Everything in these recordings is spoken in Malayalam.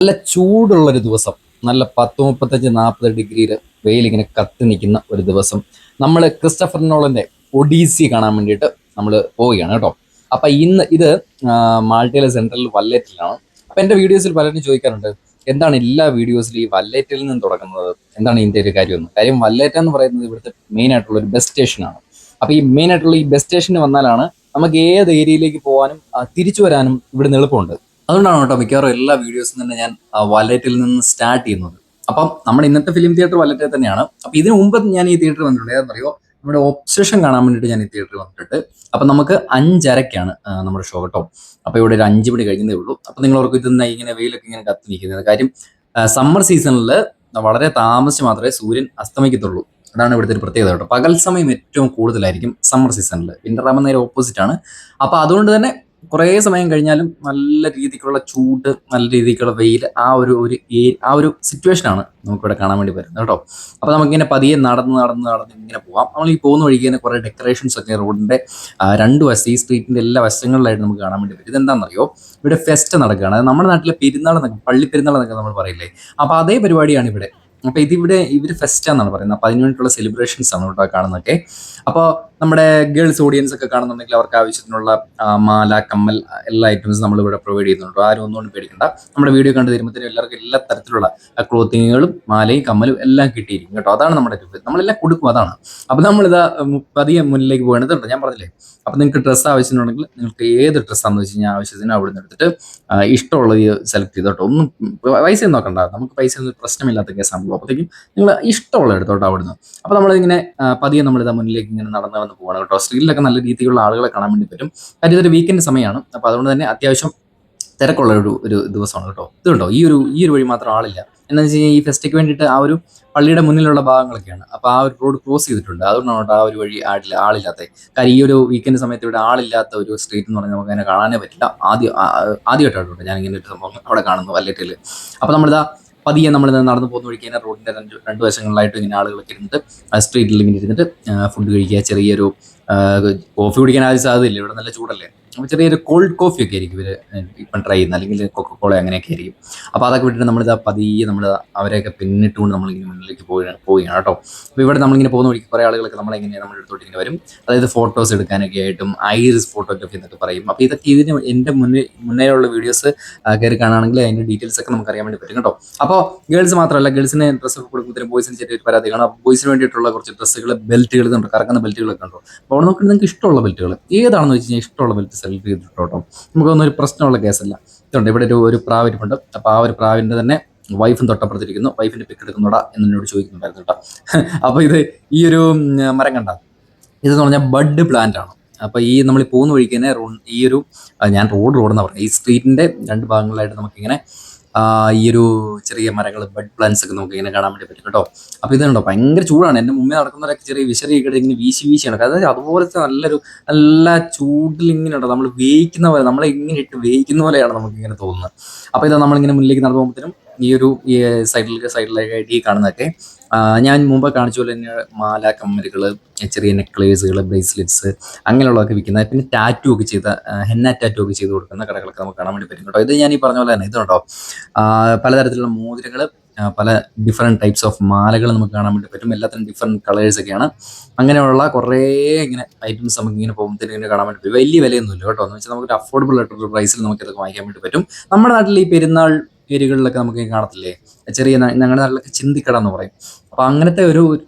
നല്ല ചൂടുള്ളൊരു ദിവസം, നല്ല 10, 35, 40 ഡിഗ്രിയിൽ വെയിലിങ്ങനെ കത്തി നിൽക്കുന്ന ഒരു ദിവസം നമ്മൾ ക്രിസ്റ്റഫർ നോളന്റെ ഒഡീസി കാണാൻ വേണ്ടിയിട്ട് നമ്മൾ പോവുകയാണ് കേട്ടോ. അപ്പൊ ഇന്ന് ഇത് മാൾട്ടയിലെ സെൻട്രൽ വല്ലേറ്റിലാണ്. അപ്പൊ എന്റെ വീഡിയോസിൽ പലരും ചോദിക്കാറുണ്ട്, എന്താണ് എല്ലാ വീഡിയോസിലും ഈ വല്ലേറ്റിൽ നിന്ന് തുടങ്ങുന്നത്, എന്താണ് ഇതിന്റെ ഒരു കാര്യം വല്ലേറ്റ എന്ന് പറയുന്നത് ഇവിടുത്തെ മെയിൻ ആയിട്ടുള്ള ഒരു ബസ് സ്റ്റേഷനാണ്. അപ്പൊ ഈ മെയിൻ ആയിട്ടുള്ള ഈ ബസ് സ്റ്റേഷന് വന്നാലാണ് നമുക്ക് ഏത് ഏരിയയിലേക്ക് പോകാനും തിരിച്ചു വരാനും ഇവിടുന്ന് എളുപ്പമുണ്ട്. അതുകൊണ്ടാണ് കേട്ടോ മിക്കവാറും എല്ലാ വീഡിയോസും തന്നെ ഞാൻ വല്ലറ്റിൽ നിന്ന് സ്റ്റാർട്ട് ചെയ്യുന്നത്. അപ്പം നമ്മുടെ ഇന്നത്തെ ഫിലിം തിയേറ്റർ വല്ലറ്റിൽ തന്നെയാണ്. അപ്പൊ ഇതിനു മുമ്പ് ഞാൻ ഈ തിയേറ്ററിൽ വന്നിട്ടുണ്ട്. ഏതെന്നറിയോ, നമ്മുടെ ഒബ്സഷൻ കാണാൻ വേണ്ടിയിട്ട് ഞാൻ ഈ തിയേറ്ററിൽ വന്നിട്ടുണ്ട്. അപ്പൊ നമുക്ക് 5:30ക്കാണ് നമ്മുടെ ഷോ കേട്ടോ. അപ്പൊ ഇവിടെ ഒരു 5 മണി കഴിഞ്ഞതേ ഉള്ളൂ. അപ്പൊ നിങ്ങൾ ഓർക്കും ഇതെന്നാ ഇങ്ങനെ വെയിലൊക്കെ ഇങ്ങനെ കത്തി നിൽക്കുന്നത്. കാര്യം സമ്മർ സീസണിൽ വളരെ താമസിച്ച് മാത്രമേ സൂര്യൻ അസ്തമിക്കത്തുള്ളൂ. അതാണ് ഇവിടുത്തെ ഒരു പ്രത്യേകത കേട്ടോ. പകൽ സമയം ഏറ്റവും കൂടുതലായിരിക്കും സമ്മർ സീസണിൽ. വിന്റർ ആകുമ്പോൾ നേരെ ഓപ്പോസിറ്റ് ആണ്. അപ്പൊ അതുകൊണ്ട് തന്നെ കുറേ സമയം കഴിഞ്ഞാലും നല്ല രീതിക്കുള്ള ചൂട്, നല്ല രീതിക്കുള്ള വെയിൽ, ആ ഒരു സിറ്റുവേഷനാണ് നമുക്കിവിടെ കാണാൻ വേണ്ടി വരുന്നത് കേട്ടോ. അപ്പൊ നമുക്കിങ്ങനെ പതിയെ നടന്ന് ഇങ്ങനെ പോവാം. നമ്മൾ ഈ പോകുന്ന വഴിക്ക് തന്നെ കുറെ ഡെക്കറേഷൻസ് ഒക്കെ റോഡിന്റെ ഈ സ്ട്രീറ്റിന്റെ എല്ലാ വശങ്ങളിലായിട്ട് നമുക്ക് കാണാൻ വേണ്ടി പറ്റും. ഇതെന്താണെന്നറിയോ, ഇവിടെ ഫെസ്റ്റ് നടക്കുകയാണ്. അത് നമ്മുടെ നാട്ടിലെ പെരുന്നാൾ എന്നൊക്കെ, പള്ളി പെരുന്നാൾ എന്നൊക്കെ നമ്മൾ പറയില്ലേ, അപ്പൊ അതേ പരിപാടിയാണ് ഇവിടെ. അപ്പൊ ഇവര് ഫെസ്റ്റ് എന്നാണ് പറയുന്നത്. അപ്പൊ അതിന് വേണ്ടിയിട്ടുള്ള സെലിബ്രേഷൻസ് ആണ് ഇവിടെ കാണുന്നതൊക്കെ. അപ്പോൾ നമ്മുടെ ഗേൾസ് ഓഡിയൻസ് ഒക്കെ കാണുന്നുണ്ടെങ്കിൽ അവർക്ക് ആവശ്യത്തിനുള്ള മാല, കമ്മൽ, എല്ലാ ഐറ്റംസും നമ്മൾ ഇവിടെ പ്രൊവൈഡ് ചെയ്യുന്നുണ്ട്. ആരും ഒന്നുകൊണ്ട് പേടിക്കണ്ട. നമ്മുടെ വീഡിയോ കണ്ടു തരുമ്പോഴത്തേനും എല്ലാവർക്കും എല്ലാ തരത്തിലുള്ള ക്ലോത്തിങ്ങുകളും മാലയും കമ്മലും എല്ലാം കിട്ടിയിരിക്കും കേട്ടോ. അതാണ് നമ്മുടെ നമ്മളെല്ലാം കൊടുക്കും, അതാണ്. അപ്പൊ നമ്മളിതാ പതിയെ മുന്നിലേക്ക് പോകേണ്ടതുണ്ട്. ഞാൻ പറഞ്ഞില്ലേ, അപ്പൊ നിങ്ങൾക്ക് ഡ്രസ്സ് ആവശ്യമുണ്ടെങ്കിൽ നിങ്ങൾക്ക് ഏത് ഡ്രസ്സാണെന്ന് വെച്ച് കഴിഞ്ഞാൽ ആവശ്യത്തിന് അവിടെ നിന്ന് എടുത്തിട്ട് ഇഷ്ടമുള്ളത് സെലക്ട് ചെയ്തോട്ടോ. ഒന്നും പൈസ ഒന്നും നോക്കണ്ട, നമുക്ക് പൈസ ഒന്നും പ്രശ്നമില്ലാത്ത കേസാണല്ലോ. അപ്പോഴത്തേക്കും നിങ്ങൾ ഇഷ്ടമുള്ള എടുത്തോട്ടോ അവിടുന്ന്. അപ്പൊ നമ്മളിങ്ങനെ പതിയെ നമ്മളിതാ മുന്നിലേക്ക് ഇങ്ങനെ നടന്ന് പോകണം കേട്ടോ. സ്ട്രീറ്റിലൊക്കെ നല്ല രീതിയിലുള്ള ആളുകളെ കാണാൻ വേണ്ടി പറ്റും. കാര്യം ഇതൊരു വീക്കെൻഡ് സമയമാണ്. അപ്പൊ അതുകൊണ്ട് തന്നെ അത്യാവശ്യം തിരക്കുള്ള ഒരു ദിവസമാണ് കേട്ടോ. ഇതുണ്ടോ, ഈ ഒരു വഴി മാത്രം ആളില്ല. എന്താണെന്ന് വെച്ച് കഴിഞ്ഞാൽ ഈ ഫെസ്റ്റിക്ക് വേണ്ടിയിട്ട് ആ ഒരു പള്ളിയുടെ മുന്നിലുള്ള ഭാഗങ്ങളൊക്കെയാണ്. അപ്പൊ ആ ഒരു റോഡ് ക്രോസ് ചെയ്തിട്ടുണ്ട്. അതുകൊണ്ടാണ് കേട്ടോ ആ ഒരു വഴി ആളില്ലാത്ത. കാര്യം ഈ ഒരു വീക്കെൻഡ് സമയത്ത് ഇവിടെ ആളില്ലാത്ത ഒരു സ്ട്രീറ്റ് എന്ന് പറഞ്ഞാൽ നമുക്ക് അങ്ങനെ കാണാനേ പറ്റില്ല. ആദ്യമായിട്ടാണ് ഞാൻ ഇങ്ങനെ ഒരു സംഭവം അവിടെ കാണുന്നു വല്ലറ്റിൽ. അപ്പൊ നമ്മളിതാ പതിയെ നമ്മൾ നടന്നു പോകുന്ന വഴിക്ക് തന്നെ റോഡിന്റെ രണ്ട് വശങ്ങളിലായിട്ട് ഇങ്ങനെ ആളുകളൊക്കെ ഇരുന്നിട്ട് സ്ട്രീറ്റിൽ ഇങ്ങനെ ഇരുന്നിട്ട് ഫുഡ് കഴിക്കുക. ചെറിയൊരു കോഫി കുടിക്കാൻ ആദ്യം സാധ്യതയില്ല, ഇവിടെ നല്ല ചൂടല്ലേ. അപ്പോൾ ചെറിയൊരു കോൾഡ് കോഫി ഒക്കെ ആയിരിക്കും ഇവര് ഇപ്പം ട്രൈ ചെയ്യുന്നത്, അല്ലെങ്കിൽ കൊക്കക്കോള അങ്ങനെയൊക്കെ ആയിരിക്കും. അപ്പോൾ അതൊക്കെ വിട്ടിട്ട് നമ്മളിതാ പതിയെ നമ്മൾ അവരെയൊക്കെ പിന്നിട്ടുകൊണ്ട് നമ്മളിങ്ങനെ മുന്നിലേക്ക് പോവുകയാണ് കേട്ടോ. അപ്പോൾ ഇവിടെ നമ്മളിങ്ങനെ പോകുന്ന വഴിക്ക് കുറേ ആളുകളൊക്കെ നമ്മളിങ്ങനെ നമ്മുടെ അടുത്തോട്ട് ഇങ്ങനെ വരും. അതായത് ഫോട്ടോസ് എടുക്കാനൊക്കെ ആയിട്ടും ഐറിസ് ഫോട്ടോഗ്രാഫി എന്നൊക്കെ പറയും. അപ്പോൾ ഇതൊക്കെ ഇതിന് എൻ്റെ മുന്നേയുള്ള വീഡിയോസ് കയറി കാണുകയാണെങ്കിൽ അതിൻ്റെ ഡീറ്റെയിൽസ് ഒക്കെ നമുക്ക് അറിയാൻ വേണ്ടി പറ്റും കേട്ടോ. അപ്പോൾ ഗേൾസ് മാത്രമല്ല, ഗേൾസിന് ഡ്രസ്സ് ഒക്കെ കൊടുക്കുമ്പോഴത്തേനും ബോയ്സിന് ചെറിയൊരു പരാതി കാണാം. ബോയ്സിന് വേണ്ടിയിട്ടുള്ള കുറച്ച് ഡ്രസ്സുകൾ, ബെൽറ്റുകൾ ഇതുണ്ട്, കറക്കുന്ന ബെൽറ്റുകളൊക്കെ ഉണ്ടോ. അപ്പോൾ അവിടെ നോക്കി നിങ്ങൾക്ക് ഇഷ്ടമുള്ള ബെൽറ്റുകൾ ഏതാണെന്ന് വെച്ച് കഴിഞ്ഞാൽ ഇഷ്ടമുള്ള ബെൽറ്റ് സെലക്ട് ചെയ്തിട്ടോട്ടോ. നമുക്കൊന്നും ഒരു പ്രശ്നമുള്ള കേസല്ല. ഇതുണ്ട്, ഇവിടെ ഒരു പ്രാവിരിപ്പുണ്ട്. അപ്പോൾ ആ ഒരു പ്രാവിൻ്റെ തന്നെ വൈഫും തൊട്ടപ്പുറത്തിരിക്കുന്നു. വൈഫിന്റെ പിക്ക് എടുക്കുന്നോടാ എന്നോട് ചോദിക്കുന്നുണ്ടായിരുന്നു കേട്ടോ. അപ്പോൾ ഈ ഒരു മരം കണ്ട, ഇതെന്ന് പറഞ്ഞാൽ ബഡ് പ്ലാന്റ് ആണ്. അപ്പൊ നമ്മൾ പോകുന്ന വഴിക്ക് തന്നെ ഞാൻ റോഡ് എന്ന് പറഞ്ഞത്, ഈ സ്ട്രീറ്റിന്റെ രണ്ട് ഭാഗങ്ങളായിട്ട് നമുക്കിങ്ങനെ ഈ ഒരു ചെറിയ മരങ്ങൾ, ബഡ് പ്ലാന്റ്സ് ഒക്കെ നമുക്ക് ഇങ്ങനെ കാണാൻ വേണ്ടി പറ്റും കേട്ടോ. അപ്പൊ ഇതുണ്ടോ, ഭയങ്കര ചൂടാണ്. എൻ്റെ മുമ്പേ നടക്കുന്നവരൊക്കെ ചെറിയ വിശറിയൊക്കെ ഇങ്ങനെ വീശിയാണ്. അതായത് അതുപോലത്തെ നല്ല ചൂടിൽ ഇങ്ങനെ ഉണ്ടോ, നമ്മൾ വേവിക്കുന്ന പോലെ, നമ്മളെ ഇങ്ങനെ ഇട്ട് വേവിക്കുന്ന പോലെയാണ് നമുക്ക് ഇങ്ങനെ തോന്നുന്നത്. അപ്പൊ ഇതാ നമ്മളിങ്ങനെ മുന്നിലേക്ക് നടന്നു പോകുമ്പോഴത്തേനും ഈ സൈഡിലായിട്ട് ഈ കാണുന്നതൊക്കെ ഞാൻ മുമ്പ് കാണിച്ച പോലെ തന്നെ മാല, കമ്മലുകൾ, ചെറിയ നെക്ലേസുകൾ, ബ്രേസ്ലെറ്റ്സ് അങ്ങനെയുള്ളതൊക്കെ വിൽക്കുന്നത്. പിന്നെ ടാറ്റു ഒക്കെ ഹെന്ന ടാറ്റു ഒക്കെ ചെയ്ത് കൊടുക്കുന്ന കടകളൊക്കെ നമുക്ക് കാണാൻ വേണ്ടി പറ്റും കേട്ടോ. ഇത് ഞാൻ ഈ പറഞ്ഞ പോലെ തന്നെ ഇത് കേട്ടോ, പലതരത്തിലുള്ള മോതിരങ്ങൾ, പല ഡിഫറെൻറ്റ് ടൈപ്സ് ഓഫ് മാലകൾ നമുക്ക് കാണാൻ വേണ്ടി പറ്റും. എല്ലാത്തിനും ഡിഫറെൻറ്റ് കളേഴ്സ് ഒക്കെയാണ്. അങ്ങനെയുള്ള കുറേ ഇങ്ങനെ ഐറ്റംസ് നമുക്ക് ഇങ്ങനെ പോകുമ്പോഴത്തേനും ഇങ്ങനെ കാണാൻ വേണ്ടി പറ്റും. വലിയ വിലയൊന്നുമില്ല കേട്ടോ. എന്ന് വെച്ചാൽ നമുക്ക് അഫോർഡബിൾ ആയിട്ടുള്ള പ്രൈസിൽ നമുക്ക് ഇതൊക്കെ വാങ്ങിക്കാൻ വേണ്ടി പറ്റും. നമ്മുടെ നാട്ടിൽ ഈ പെരുന്നാൾ ഏരിയകളിലൊക്കെ നമുക്ക് കാണത്തില്ലേ, ചെറിയ ഞങ്ങളുടെ നാട്ടിലൊക്കെ ചിന്തിക്കട എന്ന് പറയും. അപ്പൊ അങ്ങനത്തെ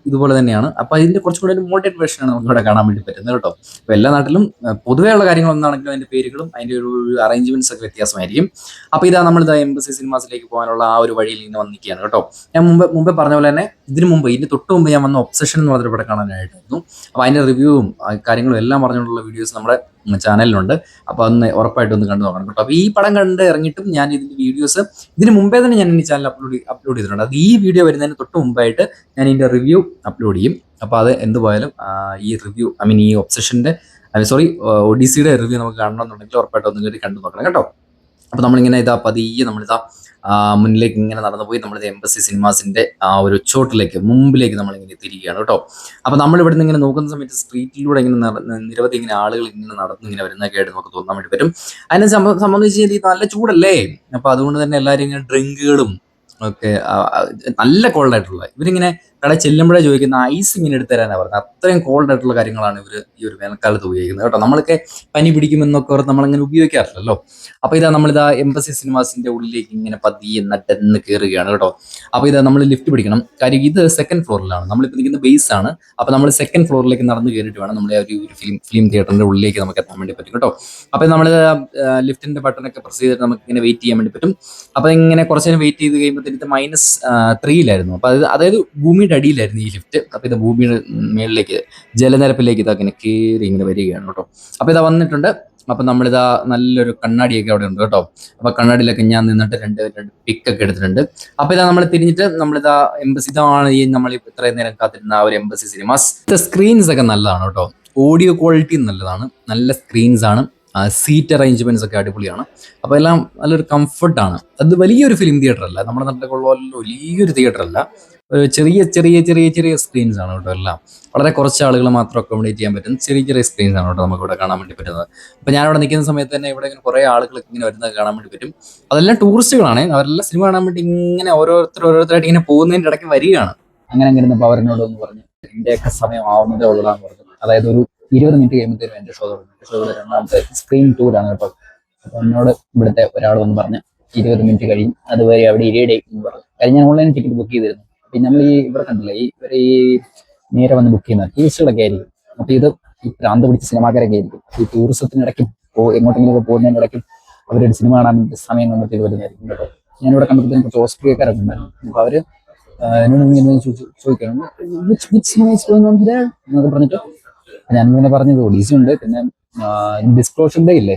ഇതുപോലെ തന്നെയാണ്. അപ്പൊ അതിന്റെ കുറച്ചും കൂടെ ഒരു മോഡേൺ വേർഷനാണ് നമുക്ക് ഇവിടെ കാണാൻ വേണ്ടി പറ്റുന്നത് കേട്ടോ. അപ്പൊ എല്ലാ നാട്ടിലും പൊതുവേ ഉള്ള കാര്യങ്ങൾ ഒന്നാണെങ്കിലും അതിന്റെ പേരുകളും അതിന്റെ ഒരു അറേഞ്ച്മെന്റ്സ് ഒക്കെ വ്യത്യാസമായിരിക്കും. അപ്പൊ ഇതാ എംബസി സിനിമാസിലേക്ക് പോകാനുള്ള ആ ഒരു വഴിയിൽ ഇങ്ങനെ വന്നിരിക്കുകയാണ് കേട്ടോ. ഞാൻ മുമ്പേ പറഞ്ഞ പോലെ തന്നെ ഇതിന് തൊട്ട് മുമ്പ് ഞാൻ വന്ന ഒബ്സഷൻ എന്ന് പറഞ്ഞൊരു ഇവിടെ കാണാനായിട്ടായിരുന്നു. അപ്പൊ അതിന്റെ റിവ്യൂവും കാര്യങ്ങളും എല്ലാം പറഞ്ഞുകൊണ്ടുള്ള വീഡിയോസ് നമ്മുടെ ചാനലിലുണ്ട്. അപ്പോൾ അതൊന്ന് ഉറപ്പായിട്ടും ഒന്ന് കണ്ടു നോക്കണം കേട്ടോ. അപ്പോൾ ഈ പടം കണ്ട് ഇറങ്ങിയിട്ടും ഞാൻ ഇതിന്റെ വീഡിയോസ് ഇതിന് മുമ്പേ തന്നെ ഞാൻ ഈ ചാനൽ അപ്ലോഡ് ചെയ്തിട്ടുണ്ട്. അത് ഈ വീഡിയോ വരുന്നതിന് തൊട്ട് മുമ്പായിട്ട് ഞാൻ ഇതിന്റെ റിവ്യൂ അപ്ലോഡ് ചെയ്യും. അപ്പോൾ അത് എന്ത് പോയാലും ഈ റിവ്യൂ, ഈ ഒബ്സഷന്റെ ഒഡീസിയുടെ റിവ്യൂ നമുക്ക് കാണണമെന്നുണ്ടെങ്കിൽ ഉറപ്പായിട്ടും ഒന്ന് കയറി കണ്ടു നോക്കണം കേട്ടോ. അപ്പോൾ നമ്മളിങ്ങനെ ഇതാ പതിയെ നമ്മളിതാ മുന്നിലേക്ക് ഇങ്ങനെ നടന്നു പോയി നമ്മളിത് എംബസി സിനിമാസിന്റെ ആ ഒരു ചോട്ടിലേക്ക് മുമ്പിലേക്ക് നമ്മളിങ്ങനെ തിരിക്കുകയാണ് കേട്ടോ. അപ്പോൾ നമ്മൾ ഇവിടെ നിന്ന് ഇങ്ങനെ നോക്കുന്ന സമയത്ത് സ്ട്രീറ്റിലൂടെ ഇങ്ങനെ നിരവധി ഇങ്ങനെ ആളുകൾ ഇങ്ങനെ നടന്ന് ഇങ്ങനെ വരുന്നതൊക്കെ ആയിട്ട് നമുക്ക് തോന്നാൻ വേണ്ടി പറ്റും. അതിനെ സംബന്ധിച്ച് കഴിഞ്ഞാൽ നല്ല ചൂടല്ലേ, അപ്പോൾ അതുകൊണ്ട് തന്നെ എല്ലാവരും ഇങ്ങനെ ഡ്രിങ്കുകളും ഒക്കെ നല്ല കോൾഡ് ആയിട്ടുള്ള ഇവരിങ്ങനെ കട ചെല്ലുമ്പോഴേ ചോദിക്കുന്ന ഐസ് ഇങ്ങനെ എടുത്തു തരാനാണ് പറഞ്ഞത്. അത്രയും കോൾഡ് ആയിട്ടുള്ള കാര്യങ്ങളാണ് ഇവർ ഈ ഒരു വേനൽക്കാലത്ത് ഉപയോഗിക്കുന്നത് കേട്ടോ. നമ്മളൊക്കെ പനി പിടിക്കുമെന്നൊക്കെ ഓർത്ത് നമ്മളങ്ങനെ ഉപയോഗിക്കാറില്ലല്ലോ. അപ്പോൾ ഇതാ നമ്മളിതാ എംബസി സിനിമാസിന്റെ ഉള്ളിലേക്ക് ഇങ്ങനെ പതിയെ നട്ടെന്ന് കയറുകയാണ് കേട്ടോ. അപ്പോൾ ഇതാ നമ്മൾ ലിഫ്റ്റ് പിടിക്കണം, കാര്യം ഇത് സെക്കൻഡ് ഫ്ലോറിലാണ്, നമ്മളിപ്പോൾ നിൽക്കുന്ന ബേസ് ആണ്. അപ്പോൾ നമ്മൾ സെക്കൻഡ് ഫ്ലോറിലേക്ക് നടന്ന് കയറിയിട്ട് വേണം നമ്മുടെ ഒരു ഫിലിം തിയേറ്ററിന്റെ ഉള്ളിലേക്ക് നമുക്ക് എത്താൻ വേണ്ടി പറ്റും കേട്ടോ. അപ്പോൾ നമ്മൾ ലിഫ്റ്റിന്റെ ബട്ടണൊക്കെ പ്രസ് ചെയ്തിട്ട് നമുക്ക് ഇങ്ങനെ വെയിറ്റ് ചെയ്യാൻ വേണ്ടി പറ്റും. അപ്പോൾ ഇങ്ങനെ കുറച്ച് നേരം വെയിറ്റ് ചെയ്ത് കഴിയുമ്പോഴത്തേക്ക് -3 അപ്പോൾ അതായത് ഭൂമിയുടെ അടിയിലായിരുന്നു ഈ ലിഫ്റ്റ്. അപ്പോൾ ഇത് ഭൂമിയുടെ മേളിലേക്ക് ജലനിരപ്പിലേക്ക് ഇതാ ഇങ്ങനെ കയറി ഇങ്ങനെ വരികയാണ് കേട്ടോ. അപ്പോൾ ഇതാ വന്നിട്ടുണ്ട്. അപ്പം നമ്മളിതാ നല്ലൊരു കണ്ണാടിയൊക്കെ അവിടെ ഉണ്ട് കേട്ടോ. അപ്പൊ കണ്ണാടിയിലൊക്കെ ഞാൻ നിന്നിട്ട് രണ്ട് പിക്കൊക്കെ എടുത്തിട്ടുണ്ട്. അപ്പൊ ഇതാ നമ്മൾ തിരിഞ്ഞിട്ട് നമ്മളിതാ എംബസി, ഇതാണ് ഈ നമ്മൾ ഇത്രയും നേരം കാത്തിരുന്ന ആ ഒരു എംബസി സിനിമാസ്. സ്ക്രീൻസ് ഒക്കെ നല്ലതാണ് കേട്ടോ, ഓഡിയോ ക്വാളിറ്റി നല്ലതാണ്, നല്ല സ്ക്രീൻസ് ആണ്, സീറ്റ് അറേഞ്ച്മെന്റ്സ് ഒക്കെ അടിപൊളിയാണ്. അപ്പോൾ എല്ലാം നല്ലൊരു കംഫർട്ടാണ്. അത് വലിയൊരു ഫിലിം തിയേറ്റർ അല്ല, നമ്മുടെ നാട്ടിലുള്ള വലിയൊരു തിയേറ്റർ അല്ല, ഒരു ചെറിയ ചെറിയ ചെറിയ ചെറിയ സ്ക്രീൻസ് ആണ് കേട്ടോ. എല്ലാം വളരെ കുറച്ച് ആളുകൾ മാത്രം അക്കോമഡേറ്റ് ചെയ്യാൻ പറ്റും ചെറിയ ചെറിയ സ്ക്രീൻസ് ആണ് കേട്ടോ നമുക്ക് ഇവിടെ കാണാൻ വേണ്ടി പറ്റുന്നത്. അപ്പോൾ ഞാനിവിടെ നിൽക്കുന്ന സമയത്ത് തന്നെ ഇവിടെ ഇങ്ങനെ കുറേ ആളുകളൊക്കെ ഇങ്ങനെ വരുന്നത് കാണാൻ വേണ്ടി പറ്റും. അതെല്ലാം ടൂറിസ്റ്റുകളാണ്, അവരെല്ലാം സിനിമ കാണാൻ വേണ്ടി ഇങ്ങനെ ഓരോരുത്തരായിട്ട് ഇങ്ങനെ പോകുന്നതിൻ്റെ ഇടയ്ക്ക് വരികയാണ്. അങ്ങനെ ഇരുന്നപ്പോൾ അവരെന്നോട് ഒന്ന് പറഞ്ഞു എൻ്റെയൊക്കെ സമയം ആവുന്നതേ ഉള്ളതാന്ന് പറഞ്ഞു. അതായത് ഒരു 20 മിനിറ്റ് കഴിയുമ്പോഴത്തേനും എൻ്റെ ഷോ തുടങ്ങും. ഷോയുടെ രണ്ടാമത്തെ സ്ക്രീൻ ടൂറാണ് കേട്ടോ. അപ്പോൾ എന്നോട് ഇവിടുത്തെ ഒരാൾ വന്ന് പറഞ്ഞ് 20 മിനിറ്റ് കഴിയും, അതുവരെ അവിടെ ഇരിയടേ എന്ന് പറഞ്ഞു. കാര്യം ഞാൻ ഓൺലൈൻ ടിക്കറ്റ് ബുക്ക് ചെയ്തിരുന്നു. പിന്നെ നമ്മൾ ഇവിടെ കണ്ടില്ലേ, ഈ നേരെ വന്ന് ബുക്ക് ചെയ്യുന്ന ടൂറിസ്റ്റുകളൊക്കെ ആയിരിക്കും. അപ്പോൾ ഇത് ഈ പ്രാന്ത് പിടിച്ച സിനിമാക്കാരൊക്കെ ആയിരിക്കും. ഈ ടൂറിസത്തിനിടയ്ക്കും എങ്ങോട്ടെങ്കിലും പോകുന്നതിനിടയ്ക്കും അവരൊരു സിനിമ കാണാൻ സമയം കണ്ടെത്തി വരുന്നതായിരിക്കും കേട്ടോ. ഞാനിവിടെ കണ്ടപ്പോഴത്തേക്കും കുറച്ച് ഓസ്ട്രേലിയക്കാരൊക്കെ ഉണ്ടായിരുന്നു. അപ്പോൾ അവർ എന്നോട് ഇങ്ങനെ ചോദിക്കണം എന്നൊക്കെ പറഞ്ഞിട്ട് ഞാനിങ്ങനെ പറഞ്ഞത് ഒഡീസി ഉണ്ട്, പിന്നെ ഡിസ്ക്ലോഷർ ഡേ ഇല്ലേ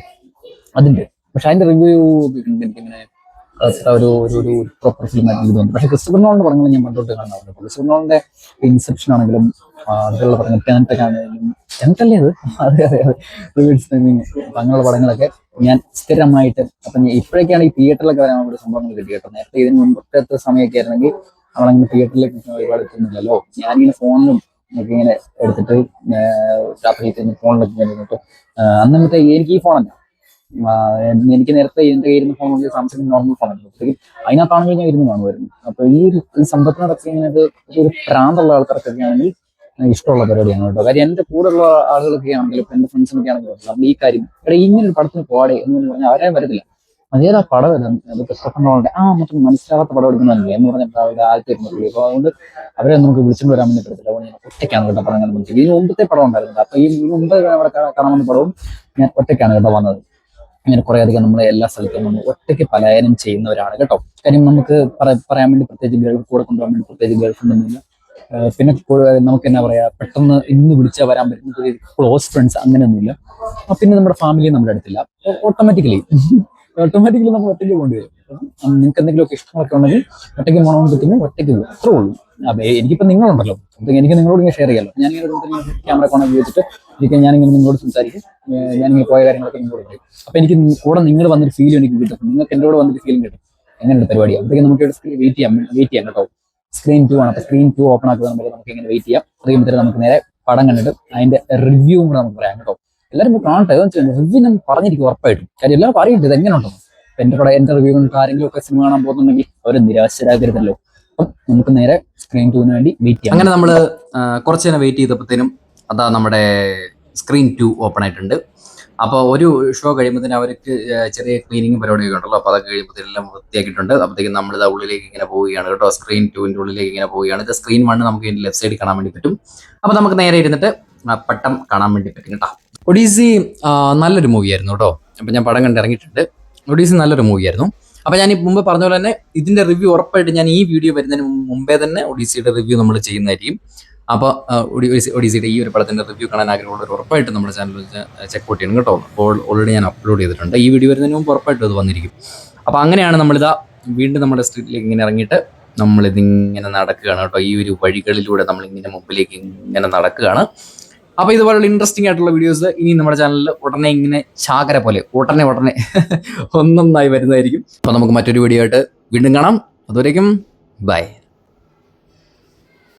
അതിൻ്റെ, പക്ഷെ അതിന്റെ റിവ്യൂ എനിക്കിങ്ങനെ അത്ര ഒരു പ്രോപ്പർ ഫിലിം ആയിട്ട് തോന്നുന്നു. പക്ഷെ ക്രിസ്റ്റഫർ നോളന്റെ പടങ്ങൾ ഞാൻ പണ്ടോട്ട് കാണാറുണ്ട്. ക്രിസ്റ്റഫർ നോളന്റെ ഇൻസെപ്ഷൻ ആണെങ്കിലും അതിലുള്ള പടങ്ങൾ ടെനറ്റ് ആണെങ്കിലും, ടെനറ്റല്ലേ അത്, അതെ അങ്ങനെയുള്ള പടങ്ങളൊക്കെ ഞാൻ സ്ഥിരമായിട്ട്, അപ്പം ഇപ്പോഴൊക്കെയാണ് ഈ തിയേറ്ററിലൊക്കെ വരാൻ ഒരു സംഭവങ്ങൾ കിട്ടി കേട്ടോ. നേരത്തെ ഇതിന് മുമ്പത്തെ സമയമൊക്കെ ആയിരുന്നെങ്കിൽ നമ്മളങ്ങനെ തിയേറ്ററിലേക്ക് ഒരുപാട് എത്തുന്നില്ലല്ലോ. ഞാനിങ്ങനെ ഫോണിലും ഒക്കെ ഇങ്ങനെ എടുത്തിട്ട് രാത്രി ഫോണിലൊക്കെ ഇരുന്നിട്ട്, അന്ന് മറ്റേ എനിക്ക് ഈ ഫോണല്ല, എനിക്ക് നേരത്തെ എൻ്റെ കയ്യിൽ നിന്ന് ഫോൺ സാംസങ് നോർമൽ ഫോണായിരുന്നു. അതിനകത്താണെങ്കിൽ ഞാൻ ഇരുന്ന് കാണുമായിരുന്നു. അപ്പൊ ഈ സമ്പത്തിനടക്കം ഇങ്ങനെ ഒരു പ്രാന്തുള്ള ആൾക്കാർക്കൊക്കെ ആണെങ്കിൽ ഇഷ്ടമുള്ള പരിപാടിയാണ് കേട്ടോ. കാര്യം എൻ്റെ കൂടെയുള്ള ആളുകളൊക്കെ ആണെങ്കിലും ഇപ്പൊ എൻ്റെ ഫ്രണ്ട്സിനൊക്കെ ആണെങ്കിലും നമ്മൾ ഈ കാര്യം ഇവിടെ ഇങ്ങനെ ഒരു പടത്തിന് പോടെ എന്ന് പറഞ്ഞാൽ അവരെ വരത്തില്ല. അതേതാ പടം വരുന്നത്, അത് ക്രിസ്റ്റഫർ നോളന്റെ മറ്റു മനസ്സിലാകാത്ത പടം എടുക്കുന്നതല്ലേ എന്ന് പറഞ്ഞാൽ ആദ്യത്തെ. അപ്പൊ അതുകൊണ്ട് അവരെ നമുക്ക് വിളിച്ചുകൊണ്ട് വരാൻ വേണ്ടി പറ്റത്തില്ല. അപ്പോൾ ഞാൻ ഒറ്റയ്ക്കാണ് കേട്ടോ പടം കണ്ടുപിടിച്ചത്. ഇതിന് മുമ്പത്തെ പടം ഉണ്ടായിരുന്നു. അപ്പൊ ഈ മുമ്പ് അവിടെ കാണാവുന്ന പടവും ഞാൻ ഒറ്റയ്ക്കാണ് കേട്ടോ വന്നത്. അങ്ങനെ കുറെ അധികം നമ്മൾ എല്ലാ സ്ഥലത്തും നമ്മൾ ഒറ്റയ്ക്ക് പലായനം ചെയ്യുന്നവരാണ് കേട്ടോ. കാര്യം നമുക്ക് പറയാൻ വേണ്ടി പ്രത്യേകിച്ച് കൂടെ കൊണ്ടുപോകാൻ വേണ്ടി പ്രത്യേകിച്ച് ഗേൾഫ്രണ്ട് ഒന്നുമില്ല. പിന്നെ നമുക്ക് എന്നാ പറയാ, പെട്ടെന്ന് ഇന്ന് വിളിച്ചാൽ വരാൻ പറ്റുന്ന ക്ലോസ് ഫ്രണ്ട്സ് അങ്ങനെയൊന്നുമില്ല. പിന്നെ നമ്മുടെ ഫാമിലി നമ്മുടെ അടുത്തില്ല. ഓട്ടോമാറ്റിക്കലി നമ്മൾ ഒറ്റയ്ക്ക് പോകേണ്ടി വരും. നിങ്ങൾക്ക് എന്തെങ്കിലുമൊക്കെ ഇഷ്ടങ്ങളൊക്കെ ഉണ്ടെങ്കിൽ ഒറ്റയ്ക്ക് പോകണമെന്ന് പറ്റുമ്പോൾ ഒറ്റയ്ക്ക് പോകും, അത്രേ ഉള്ളൂ. അപ്പൊ എനിക്കിപ്പോൾ നിങ്ങളുണ്ടല്ലോ, എനിക്ക് നിങ്ങളോട് ഇങ്ങനെ ഷെയർ ചെയ്യാമല്ലോ. ഞാനിങ്ങനെ ക്യാമറ കോൺ ഉപയോഗിച്ചിട്ട് ഞാനിങ്ങനെ നിങ്ങളോട് സംസാരിക്കും, ഞാനിങ്ങനെ പോയ കാര്യങ്ങളൊക്കെ നിങ്ങളോട് പറയും. അപ്പൊ എനിക്ക് കൂടെ നിങ്ങൾ വന്നൊരു ഫീലും എനിക്ക് കിട്ടും, നിങ്ങൾക്ക് എൻ്റെ കൂടെ വന്നൊരു ഫീലും കിട്ടും. അങ്ങനെയുള്ള പരിപാടിയാണ്. അപ്പോഴത്തേക്ക് നമുക്ക് വെയിറ്റ് ചെയ്യാം കേട്ടോ. സ്ക്രീൻ 2 ആണ്. അപ്പൊ സ്ക്രീൻ 2 ഓപ്പൺ ആക്കുക നമുക്ക് ഇങ്ങനെ വെയിറ്റ് ചെയ്യാം. അറിയുമ്പോഴത്തേക്ക് നമുക്ക് നേരെ പടം കണ്ടിട്ട് അതിന്റെ റിവ്യൂവും കൂടെ നമുക്ക് പറയാം കേട്ടോ. എല്ലാവരും കാണട്ടെ, റിവ്യൂ ഞാൻ പറഞ്ഞിരിക്കും ഉറപ്പായിട്ടും. കാര്യം എല്ലാവരും പറയട്ടെ ഇത് എങ്ങനെ ഉണ്ടെന്ന്. എന്റെ റിവ്യൂ കണ്ടിട്ട് ആരെങ്കിലും ഒക്കെ സിനിമ കാണാൻ പോകുന്നുണ്ടെങ്കിൽ അവർ നിരാശരാകരുതല്ലോ. അപ്പം നമുക്ക് നേരെ സ്ക്രീൻ 2 വേണ്ടി വെയിറ്റ് ചെയ്യാം. അങ്ങനെ നമ്മൾ കുറച്ച് നേരം വെയിറ്റ് ചെയ്തപ്പോഴത്തേനും അതാ നമ്മുടെ സ്ക്രീൻ 2 ഓപ്പൺ ആയിട്ടുണ്ട്. അപ്പോൾ ഒരു ഷോ കഴിയുമ്പോഴത്തേനും അവർക്ക് ചെറിയ ക്ലീനിങ് പരിപാടിയൊക്കെ ഉണ്ടല്ലോ. അപ്പോൾ അതൊക്കെ കഴിയുമ്പോഴത്തേനെല്ലാം വൃത്തിയാക്കിയിട്ടുണ്ട്. അപ്പോഴത്തേക്കും നമ്മൾ ഇത് ഉള്ളിലേക്ക് ഇങ്ങനെ പോവുകയാണ് കേട്ടോ. സ്ക്രീൻ 2 ഉള്ളിലേക്ക് ഇങ്ങനെ പോവുകയാണ്. ഇത് സ്ക്രീൻ 1 നമുക്ക് ഇതിൻ്റെ ലെഫ്റ്റ് സൈഡിൽ കാണാൻ വേണ്ടി പറ്റും. അപ്പോൾ നമുക്ക് നേരെ ഇരുന്നിട്ട് പട്ടം കാണാൻ വേണ്ടി പറ്റും കേട്ടോ. ഒഡീസി നല്ലൊരു മൂവിയായിരുന്നു കേട്ടോ. അപ്പോൾ ഞാൻ പടം കണ്ട് ഇറങ്ങിയിട്ടുണ്ട്. ഒഡീസി നല്ലൊരു മൂവിയായിരുന്നു. അപ്പോൾ ഞാൻ ഈ മുമ്പ് പറഞ്ഞ പോലെ തന്നെ ഇതിൻ്റെ റിവ്യൂ ഉറപ്പായിട്ട് ഞാൻ ഈ വീഡിയോ വരുന്നതിന് മുമ്പേ തന്നെ ഒഡീസിയുടെ റിവ്യൂ നമ്മൾ ചെയ്യുന്നതായിരിക്കും. അപ്പോൾ ഒഡീസിയുടെ ഈ ഒരു പടത്തിൻ്റെ റിവ്യൂ കാണാൻ ആഗ്രഹമുള്ളവർ ഉറപ്പായിട്ട് നമ്മുടെ ചാനൽ ചെക്കൗട്ട് ചെയ്യണം കേട്ടോ. അപ്പോൾ ഓൾറെഡി ഞാൻ അപ്ലോഡ് ചെയ്തിട്ടുണ്ട്. ഈ വീഡിയോ വരുന്നതിന് മുമ്പ് ഉറപ്പായിട്ടും അത് വന്നിരിക്കും. അപ്പോൾ അങ്ങനെയാണ് നമ്മളിതാ വീണ്ടും നമ്മുടെ സ്ട്രീറ്റിലേക്ക് ഇങ്ങനെ ഇറങ്ങിയിട്ട് നമ്മളിതിങ്ങനെ നടക്കുകയാണ് കേട്ടോ. ഈ ഒരു വഴികളിലൂടെ നമ്മളിങ്ങനെ മുമ്പിലേക്ക് ഇങ്ങനെ നടക്കുകയാണ്. അപ്പോൾ ഇതുപോലുള്ള ഇൻട്രസ്റ്റിംഗ് ആയിട്ടുള്ള വീഡിയോസ് ഇനി നമ്മുടെ ചാനലിൽ ഉടനെ ഇങ്ങനെ ചാകര പോലെ ഉടനെ ഒന്നൊന്നായി വരുന്നതായിരിക്കും. അപ്പോൾ നമുക്ക് മറ്റൊരു വീഡിയോ ആയിട്ട് വീണ്ടും കാണാം. അതുവരേക്കും ബൈ.